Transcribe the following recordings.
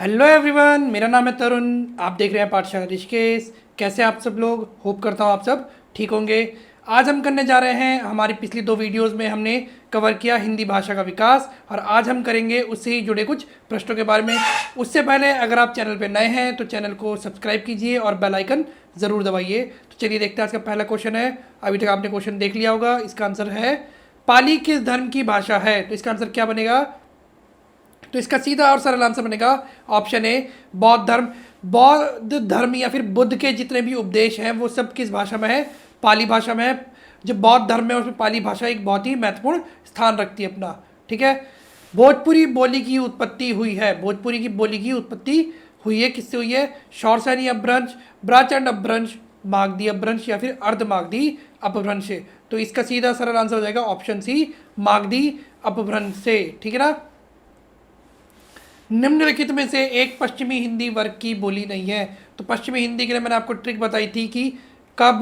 Hello everyone, मेरा नाम है तरुण। आप देख रहे हैं पाठशाला ऋषिकेश। कैसे आप सब लोग? होप करता हूँ आप सब ठीक होंगे। आज हम करने जा रहे हैं, हमारी पिछली दो वीडियोस में हमने कवर किया हिंदी भाषा का विकास, और आज हम करेंगे उससे ही जुड़े कुछ प्रश्नों के बारे में। उससे पहले अगर आप चैनल पर नए हैं तो चैनल को सब्सक्राइब कीजिए और बेल आइकन ज़रूर दबाइए। तो चलिए देखते हैं। आज का पहला क्वेश्चन है, अभी तक आपने क्वेश्चन देख लिया होगा। इसका आंसर है पाली किस धर्म की भाषा है? तो इसका आंसर क्या बनेगा? तो इसका सीधा और सरल आंसर बनेगा ऑप्शन ए, बौद्ध धर्म। बौद्ध धर्म या फिर बुद्ध के जितने भी उपदेश हैं वो सब किस भाषा में है? पाली भाषा में है। जो बौद्ध धर्म है उसमें पाली भाषा एक बहुत ही महत्वपूर्ण स्थान रखती है अपना। ठीक है। भोजपुरी बोली की उत्पत्ति हुई है। भोजपुरी की बोली की उत्पत्ति हुई है, किससे हुई है? शौरसेनी अपभ्रंश, ब्राचंड अपभ्रंश, मागधी अपभ्रंश या फिर अर्ध मागधी अपभ्रंश से। तो इसका सीधा सरल आंसर हो जाएगा ऑप्शन सी, मागधी अपभ्रंश से। ठीक है ना। निम्नलिखित में से एक पश्चिमी हिंदी वर्ग की बोली नहीं है। तो पश्चिमी हिंदी के लिए मैंने आपको ट्रिक बताई थी कि कब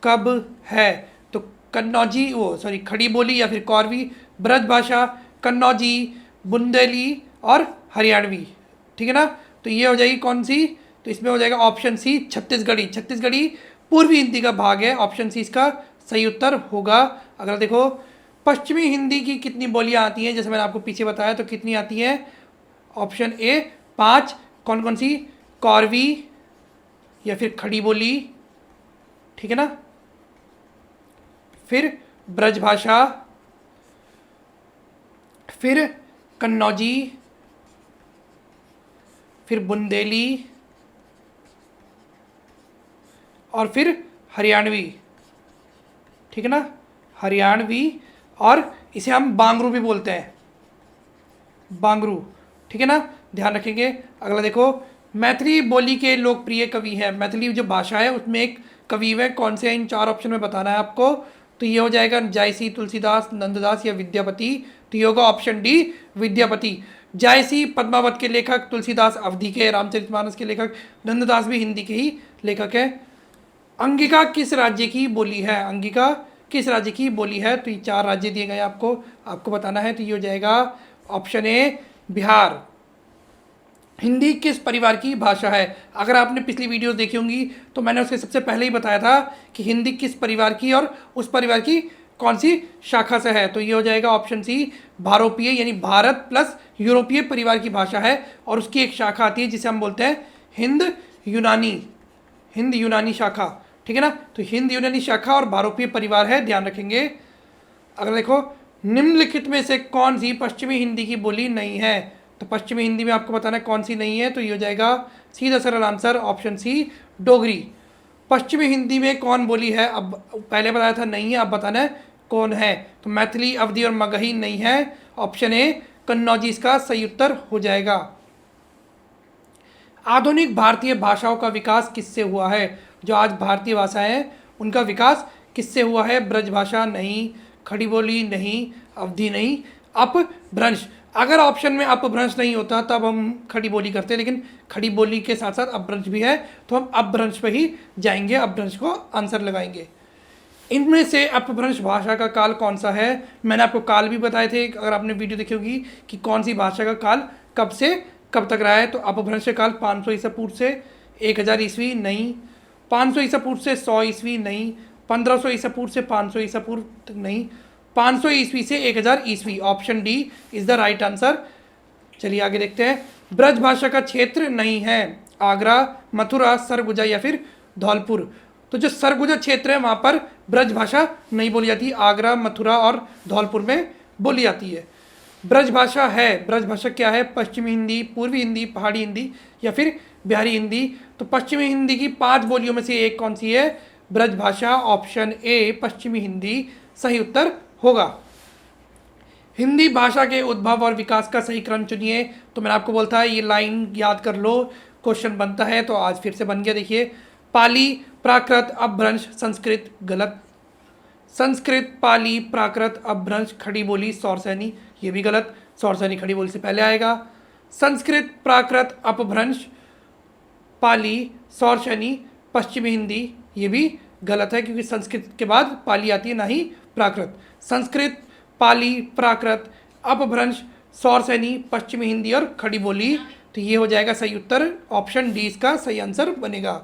कब है। तो कन्नौजी, खड़ी बोली या फिर कौरवी, ब्रज भाषा, कन्नौजी, बुंदेली और हरियाणवी। ठीक है ना। तो ये हो जाएगी कौन सी? तो इसमें हो जाएगा ऑप्शन सी, छत्तीसगढ़ी। छत्तीसगढ़ी पूर्वी हिंदी का भाग है। ऑप्शन सी इसका सही उत्तर होगा। अगर देखो पश्चिमी हिंदी की कितनी बोलियां आती हैं, जैसे मैंने आपको पीछे बताया, तो कितनी आती हैं? Option A 5। कौन कौन सी? कौरवी या फिर खड़ी बोली, ठीक है ना, फिर ब्रजभाषा, फिर कन्नौजी, फिर बुंदेली और फिर हरियाणवी। ठीक है ना, हरियाणवी। और इसे हम बांगरू भी बोलते हैं, बांगरू। ठीक है ना, ध्यान रखेंगे। अगला देखो, मैथिली बोली के लोकप्रिय कवि है। मैथिली जो भाषा है उसमें एक कवि है, कौन से? इन चार ऑप्शन में बताना है आपको। तो ये हो जाएगा जायसी, तुलसीदास, नंददास या विद्यापति। तो ये होगा ऑप्शन डी, विद्यापति। जायसी पद्मावत के लेखक, तुलसीदास अवधि के, रामचरितमानस के लेखक, नंददास भी हिंदी के ही लेखक है। अंगिका किस राज्य की बोली है? अंगिका किस राज्य की बोली है? तो ये चार राज्य दिए गए आपको बताना है। तो ये हो जाएगा ऑप्शन ए, बिहार। हिंदी किस परिवार की भाषा है? अगर आपने पिछली वीडियोस देखी होंगी तो मैंने उसके सबसे पहले ही बताया था कि हिंदी किस परिवार की और उस परिवार की कौन सी शाखा से है। तो ये हो जाएगा ऑप्शन सी, भारोपीय, यानी भारत प्लस यूरोपीय परिवार की भाषा है। और उसकी एक शाखा आती है जिसे हम बोलते हैं हिंद यूनानी, हिंद यूनानी शाखा। ठीक है ना। तो हिंद यूनानी शाखा और भारोपीय परिवार है, ध्यान रखेंगे। अगर देखो, निम्नलिखित में से कौन सी पश्चिमी हिंदी की बोली नहीं है? तो पश्चिमी हिंदी में आपको बताना है कौन सी नहीं है। तो ये हो जाएगा सीधा सरल आंसर ऑप्शन सी, डोगरी। पश्चिमी हिंदी में कौन बोली है? अब पहले बताया था नहीं है, अब बताना है कौन है। तो मैथिली, अवधी और मगही नहीं है। ऑप्शन ए, कन्नौजी इसका सही उत्तर हो जाएगा। आधुनिक भारतीय भाषाओं का विकास किससे हुआ है? जो आज भारतीय भाषाएं हैं उनका विकास किससे हुआ है? ब्रजभाषा नहीं, खड़ी बोली नहीं, अवधि नहीं, अपभ्रंश। अगर ऑप्शन में अपभ्रंश नहीं होता तब हम खड़ी बोली करते, लेकिन खड़ी बोली के साथ साथ अपभ्रंश भी है, तो हम अपभ्रंश पे ही जाएंगे, अपभ्रंश को आंसर लगाएंगे। इनमें से अपभ्रंश भाषा का काल कौन सा है? मैंने आपको काल भी बताए थे, अगर आपने वीडियो देखी होगी, कि कौन सी भाषा का काल कब से कब तक रहा है। तो अपभ्रंश काल 500 ईसा पूर्व से 1000 ईस्वी नहीं, 500 ईसा पूर्व से 100 ईस्वी नहीं, 1500 ईसा पूर्व से 500 ईसा पूर्व तक नहीं, 500 ईस्वी से 1000 ईस्वी। Option D is the right answer. चलिए आगे देखते हैं। ब्रज भाषा का क्षेत्र नहीं है। आगरा, मथुरा, सरगुजा या फिर धौलपुर। तो जो सरगुजा क्षेत्र है वहाँ पर ब्रज भाषा नहीं बोली जाती। आगरा, मथुरा और धौलपुर में बोली जाती है। ब्रज भाषा है, ब्रज भाषा क्या है? पश्चिमी हिंदी, पूर्वी हिंदी, पहाड़ी हिंदी या फिर बिहारी हिंदी। तो पश्चिमी हिंदी की 5 बोलियों में से एक कौन सी है? ब्रज भाषा। ऑप्शन ए, पश्चिमी हिंदी सही उत्तर होगा। हिंदी भाषा के उद्भव और विकास का सही क्रम चुनिए। तो मैंने आपको बोलता है ये लाइन याद कर लो, क्वेश्चन बनता है। तो आज फिर से बन गया, देखिए। पाली, प्राकृत, अपभ्रंश, संस्कृत। गलत। संस्कृत, पाली, प्राकृत, अपभ्रंश, खड़ी बोली, सौरसैनी। ये भी गलत। सौरसैनी खड़ी बोली से पहले आएगा। संस्कृत, प्राकृत, अपभ्रंश, पाली, सौरसैनी, पश्चिमी हिंदी। ये भी गलत है, क्योंकि संस्कृत के बाद पाली आती है, ना ही प्राकृत। संस्कृत, पाली, प्राकृत, अपभ्रंश, सौरसैनी, पश्चिमी हिंदी और खड़ी बोली तो ये हो जाएगा सही उत्तर, ऑप्शन डी इसका सही आंसर बनेगा।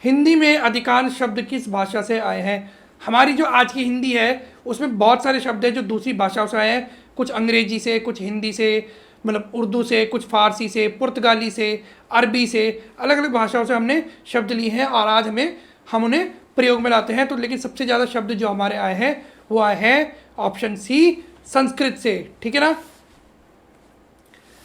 हिंदी में अधिकांश शब्द किस भाषा से आए हैं? हमारी जो आज की हिंदी है उसमें बहुत सारे शब्द हैं जो दूसरी भाषाओं से आए हैं, कुछ अंग्रेजी से, कुछ हिंदी से, मतलब उर्दू से, कुछ फारसी से, पुर्तगाली से, अरबी से, अलग अलग भाषाओं से हमने शब्द लिए हैं और आज हम उन्हें प्रयोग में लाते हैं। तो लेकिन सबसे ज़्यादा शब्द जो हमारे आए हैं वो आए हैं ऑप्शन सी संस्कृत से, ठीक है ना।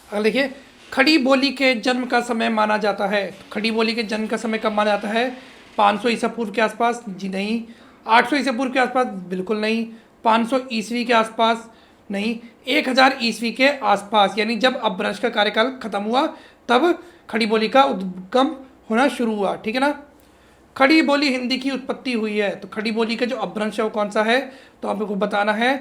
अगर देखिए खड़ी बोली के जन्म का समय माना जाता है, तो खड़ी बोली के जन्म का समय कब माना जाता है? 500 ईसा पूर्व के आसपास? जी नहीं। 800 ईसा पूर्व के आसपास? बिल्कुल नहीं। 500 ईस्वी के आसपास? नहीं। 1000 ईस्वी के आसपास, यानी जब अपभ्रंश का कार्यकाल खत्म हुआ तब खड़ी बोली का उद्गम होना शुरू हुआ, ठीक है ना। खड़ी बोली हिंदी की उत्पत्ति हुई है, तो खड़ी बोली का जो अपभ्रंश है वो कौन सा है? तो आपको बताना है।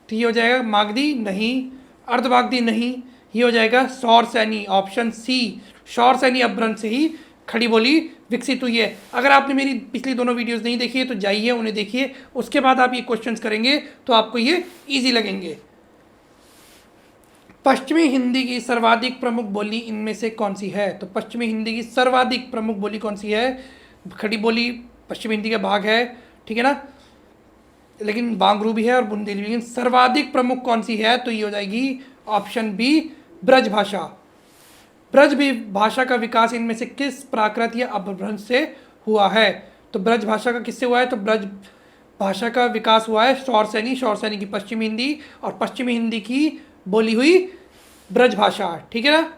तो ये हो जाएगा मागधी? नहीं। अर्धमागधी? नहीं। ये हो जाएगा सौरसैनी, ऑप्शन सी, सौरसैनी अपभ्रंश से ही खड़ी बोली विकसित हुई है। अगर आपने मेरी पिछली दोनों वीडियोस नहीं देखी है तो जाइए उन्हें देखिए, उसके बाद आप ये क्वेश्चंस करेंगे तो आपको ये इजी लगेंगे। पश्चिमी हिंदी की सर्वाधिक प्रमुख बोली इनमें से कौन सी है? तो पश्चिमी हिंदी की सर्वाधिक प्रमुख बोली कौन सी है? खड़ी बोली पश्चिमी हिंदी का भाग है, ठीक है ना, लेकिन बांगरू भी है और बुंदेली, लेकिन सर्वाधिक प्रमुख कौन सी है? तो ये हो जाएगी ऑप्शन बी ब्रज भाषा। ब्रज भी भाषा का विकास इनमें से किस प्राकृत या अपभ्रंश से हुआ है? तो ब्रज भाषा का किससे हुआ है? तो ब्रज भाषा का विकास हुआ है सौरसैनी, सौरसैनी की पश्चिमी हिंदी और पश्चिमी हिंदी की बोली हुई ब्रज भाषा, ठीक है ना।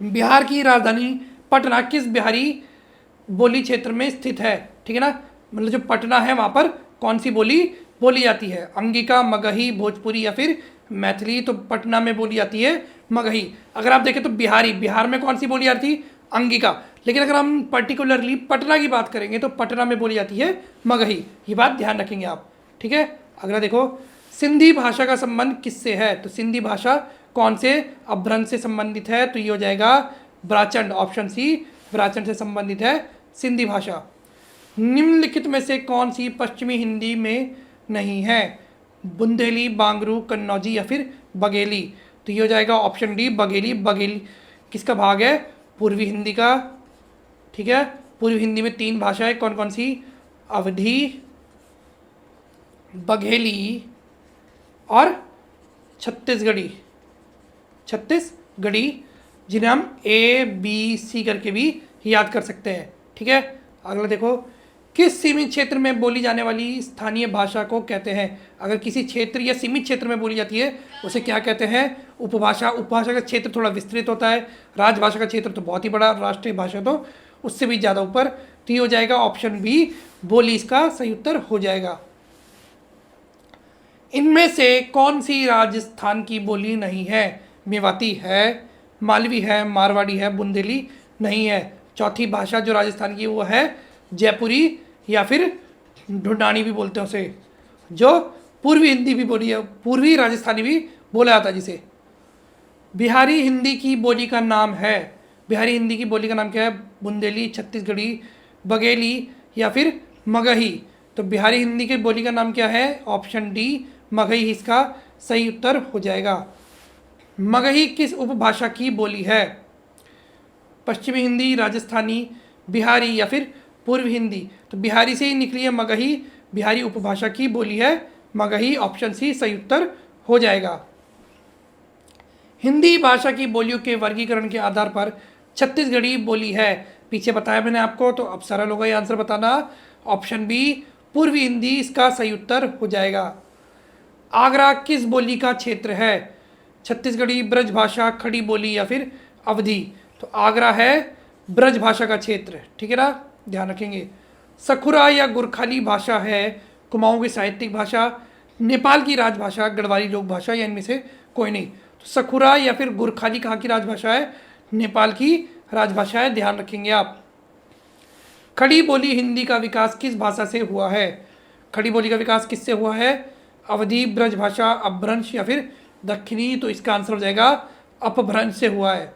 बिहार की राजधानी पटना किस बिहारी बोली क्षेत्र में स्थित है? ठीक है ना, मतलब जो पटना है वहाँ पर कौन सी बोली बोली जाती है? अंगिका, मगही, भोजपुरी या फिर मैथिली? तो पटना में बोली जाती है मगही। अगर आप देखें तो बिहार में कौन सी बोली जाती है? अंगिका। लेकिन अगर हम पर्टिकुलरली पटना की बात करेंगे तो पटना में बोली जाती है मगही। ये बात ध्यान रखेंगे आप, ठीक है। अगला देखो, सिंधी भाषा का संबंध किससे है? तो सिंधी भाषा कौन से अपभ्रंश से संबंधित है? तो ये हो जाएगा ब्राचंड, ऑप्शन सी, ब्राचंड से संबंधित है सिंधी भाषा। निम्नलिखित में से कौन सी पश्चिमी हिंदी में नहीं है? बुंदेली, बांगरू, कन्नौजी या फिर बघेली? तो ये हो जाएगा ऑप्शन डी बघेली। बघेली किसका भाग है? पूर्वी हिंदी का, ठीक है। पूर्वी हिंदी में 3 भाषाएं कौन कौन सी? अवधी, बघेली और छत्तीसगढ़ी, जिन्हें हम ABC करके भी याद कर सकते हैं, ठीक है। अगला देखो, किस सीमित क्षेत्र में बोली जाने वाली स्थानीय भाषा को कहते हैं? अगर किसी क्षेत्र या सीमित क्षेत्र में बोली जाती है उसे क्या कहते हैं? उपभाषा। उपभाषा का क्षेत्र थोड़ा विस्तृत होता है, राजभाषा का क्षेत्र तो बहुत ही बड़ा, राष्ट्रीय भाषा तो उससे भी ज़्यादा ऊपर। तो ये हो जाएगा ऑप्शन बी बोली, इसका सही उत्तर हो जाएगा। इनमें से कौन सी राजस्थान की बोली नहीं है? मेवाती है, मालवी है, मारवाड़ी है, बुंदेली नहीं है। चौथी भाषा जो राजस्थान की वो है जयपुरी या फिर ढूंढानी भी बोलते हैं उसे, जो पूर्वी हिंदी भी बोली है, पूर्वी राजस्थानी भी बोला जाता है जिसे। बिहारी हिंदी की बोली का नाम है, बिहारी हिंदी की बोली का नाम क्या है? बुंदेली, छत्तीसगढ़ी, बघेली या फिर मगही? तो बिहारी हिंदी की बोली का नाम क्या है? ऑप्शन डी मगही इसका सही उत्तर हो जाएगा। मगही किस उपभाषा की बोली है? पश्चिमी हिंदी, राजस्थानी, बिहारी या फिर पूर्व हिंदी? तो बिहारी से ही निकली है मगही, बिहारी उपभाषा की बोली है मगही, ऑप्शन सी सही उत्तर हो जाएगा। हिंदी भाषा की बोलियों के वर्गीकरण के आधार पर छत्तीसगढ़ी बोली है, पीछे बताया मैंने आपको, तो अब सरल होगा ये आंसर बताना, ऑप्शन बी पूर्वी हिंदी इसका सही उत्तर हो जाएगा। आगरा किस बोली का क्षेत्र है? छत्तीसगढ़ी, ब्रज भाषा, खड़ी बोली या फिर अवधी? तो आगरा है ब्रज भाषा का क्षेत्र, ठीक है ना, ध्यान रखेंगे। सखुरा या गुरखाली भाषा है कुमाऊं की साहित्यिक भाषा, नेपाल की राजभाषा, गढ़वाली लोक भाषा, या इनमें से कोई नहीं? तो सखुरा या फिर गुरखाली कहाँ की राजभाषा है? नेपाल की राजभाषा है, ध्यान रखेंगे आप। खड़ी बोली हिंदी का विकास किस भाषा से हुआ है? खड़ी बोली का विकास किससे हुआ है? अवधी, ब्रज भाषा, अपभ्रंश या फिर दक्षिणी? तो इसका आंसर हो जाएगा अपभ्रंश से हुआ है।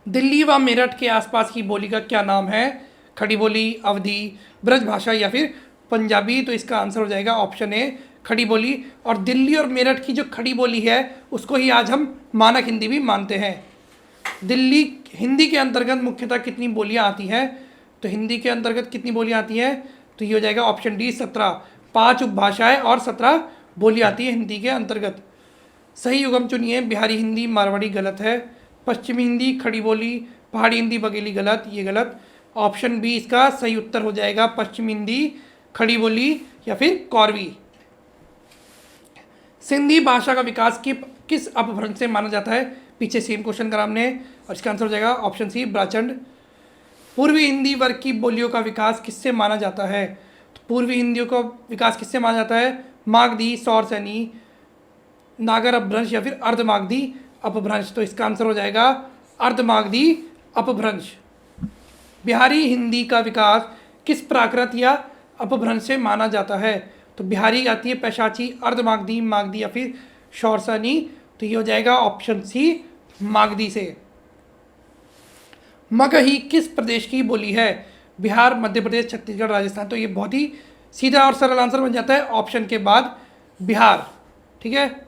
दिल्ली व मेरठ के आसपास की बोली का क्या नाम है? खड़ी बोली, अवधी, ब्रज भाषा या फिर पंजाबी? तो इसका आंसर हो जाएगा ऑप्शन ए खड़ी बोली, और दिल्ली और मेरठ की जो खड़ी बोली है उसको ही आज हम मानक हिंदी भी मानते हैं। दिल्ली हिंदी के अंतर्गत मुख्यतः कितनी बोलियां आती हैं? तो हिंदी के अंतर्गत कितनी बोलियां आती हैं? तो ये हो जाएगा ऑप्शन डी 17। 5 उपभाषाएं और 17 बोलियां आती है हिंदी के अंतर्गत। सही युगम चुनिए। बिहारी हिंदी, मारवाड़ी गलत है। पश्चिमी हिंदी, खड़ी बोली, पहाड़ी हिंदी, बघेली गलत, ये गलत। ऑप्शन बी इसका सही उत्तर हो जाएगा, पश्चिमी हिंदी, खड़ी बोली या फिर कौरवी। सिंधी भाषा का विकास किस अपभ्रंश से माना जाता है? पीछे सेम क्वेश्चन करा हमने, और इसका आंसर हो जाएगा ऑप्शन सी, ब्राचंड। पूर्वी हिंदी वर्ग की बोलियों का विकास किससे माना जाता है? तो पूर्वी हिंदियों का विकास किससे माना जाता है? मागधी, सौरसैनी, नागर अपभ्रंश या फिर अर्धमागधी अपभ्रंश। तो इसका आंसर हो जाएगा अर्धमागधी अपभ्रंश। बिहारी हिंदी का विकास किस प्राकृत या अपभ्रंश से माना जाता है? तो बिहारी आती है पैशाची, अर्धमागधी, मागधी या फिर शौरसैनी। तो ये हो जाएगा ऑप्शन सी, मागधी से। मगही किस प्रदेश की बोली है? बिहार, मध्य प्रदेश, छत्तीसगढ़, राजस्थान। तो ये बहुत ही सीधा और सरल आंसर बन जाता है ऑप्शन के बाद बिहार। ठीक है,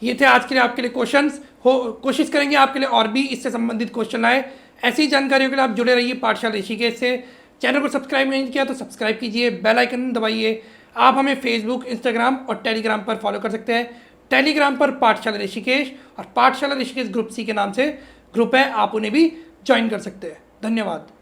ये थे आज के लिए आपके लिए क्वेश्चंस। कोशिश करेंगे आपके लिए और भी इससे संबंधित क्वेश्चन आए। ऐसी जानकारियों के लिए आप जुड़े रहिए पाठशाला ऋषिकेश से। चैनल को सब्सक्राइब नहीं किया तो सब्सक्राइब कीजिए, बेल आइकन दबाइए। आप हमें फेसबुक, इंस्टाग्राम और टेलीग्राम पर फॉलो कर सकते हैं। टेलीग्राम पर पाठशाला ऋषिकेश और पाठशाला ऋषिकेश ग्रुप सी के नाम से ग्रुप है, आप उन्हें भी ज्वाइन कर सकते हैं। धन्यवाद।